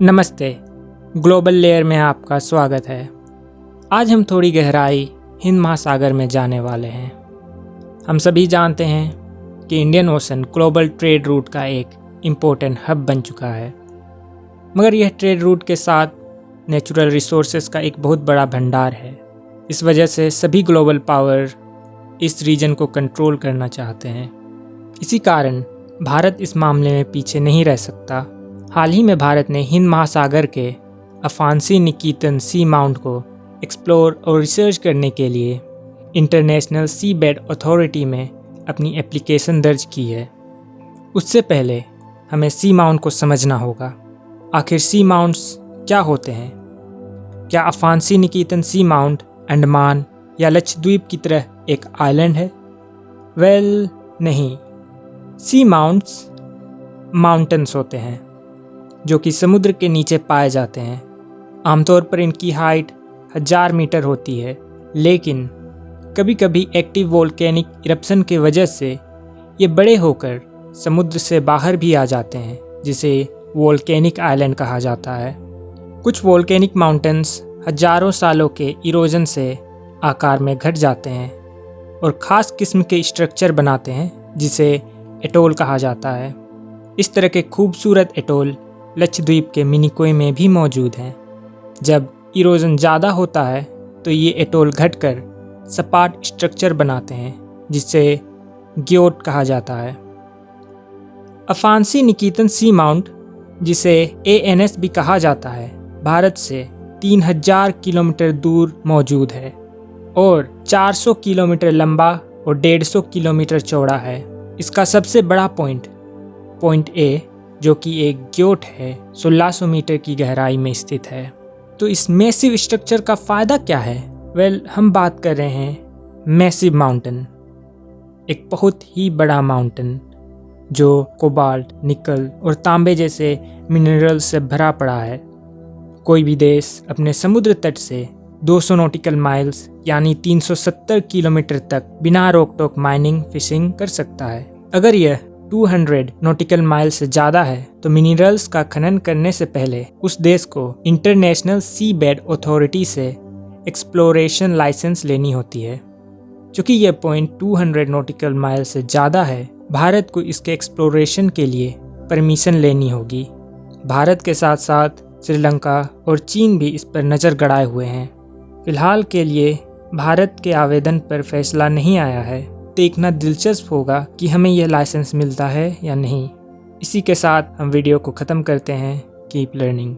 नमस्ते, global layer में आपका स्वागत है। आज हम थोड़ी गहराई हिंद महासागर में जाने वाले हैं। हम सभी जानते हैं कि Indian ocean global trade route का एक इम्पोर्टेंट हब बन चुका है, मगर यह ट्रेड रूट के साथ नेचुरल रिसोर्सेज का एक बहुत बड़ा भंडार है। इस वजह से सभी ग्लोबल पावर इस रीजन को कंट्रोल करना चाहते हैं। इसी कारण भारत इस मामले में पीछे नहीं रह सकता। हाल ही में भारत ने हिंद महासागर के अफांसी निकेतन सी माउंट को एक्सप्लोर और रिसर्च करने के लिए इंटरनेशनल सी बेड अथॉरिटी में अपनी एप्लीकेशन दर्ज की है। उससे पहले हमें सी माउंट को समझना होगा। आखिर सी माउंट्स क्या होते हैं? क्या अफांसी निकेतन सी माउंट अंडमान या लक्षद्वीप की तरह एक आइलैंड है? वेल, नहीं। सी माउंट्स माउंटेन्स होते हैं जो कि समुद्र के नीचे पाए जाते हैं। आमतौर पर इनकी हाइट 1000 मीटर होती है, लेकिन कभी कभी एक्टिव वोल्केनिक इरप्शन की वजह से ये बड़े होकर समुद्र से बाहर भी आ जाते हैं, जिसे वोल्केनिक आइलैंड कहा जाता है। कुछ वोल्केनिक माउंटेन्स हजारों सालों के इरोजन से आकार में घट जाते हैं और ख़ास किस्म के स्ट्रक्चर बनाते हैं, जिसे एटोल कहा जाता है। इस तरह के खूबसूरत एटोल लक्षद्वीप के मिनिकोय में भी मौजूद हैं। जब इरोजन ज़्यादा होता है तो ये एटोल घटकर सपाट स्ट्रक्चर बनाते हैं, जिसे ग्योट कहा जाता है। अफांसी निकेतन सी माउंट, जिसे ANS भी कहा जाता है, भारत से 3000 किलोमीटर दूर मौजूद है और 400 किलोमीटर लंबा और 150 किलोमीटर चौड़ा है। इसका सबसे बड़ा पॉइंट A, जो कि एक ग्योट है, 1600 मीटर की गहराई में स्थित है। तो इस मैसिव स्ट्रक्चर का फ़ायदा क्या है? वेल, हम बात कर रहे हैं मैसिव माउंटेन, एक बहुत ही बड़ा माउंटेन जो कोबाल्ट, निकल और तांबे जैसे मिनरल से भरा पड़ा है। कोई भी देश अपने समुद्र तट से 200 नॉटिकल माइल्स यानी 370 किलोमीटर तक बिना रोक टोक माइनिंग, फिशिंग कर सकता है। अगर यह 200 नॉटिकल माइल से ज़्यादा है तो मिनरल्स का खनन करने से पहले उस देश को इंटरनेशनल सी बेड अथॉरिटी से एक्सप्लोरेशन लाइसेंस लेनी होती है। चूँकि यह पॉइंट 200 नॉटिकल माइल से ज़्यादा है, भारत को इसके एक्सप्लोरेशन के लिए परमिशन लेनी होगी। भारत के साथ साथ श्रीलंका और चीन भी इस पर नज़र गड़ाए हुए हैं। फिलहाल के लिए भारत के आवेदन पर फैसला नहीं आया है। देखना दिलचस्प होगा कि हमें यह लाइसेंस मिलता है या नहीं। इसी के साथ हम वीडियो को ख़त्म करते हैं। Keep learning.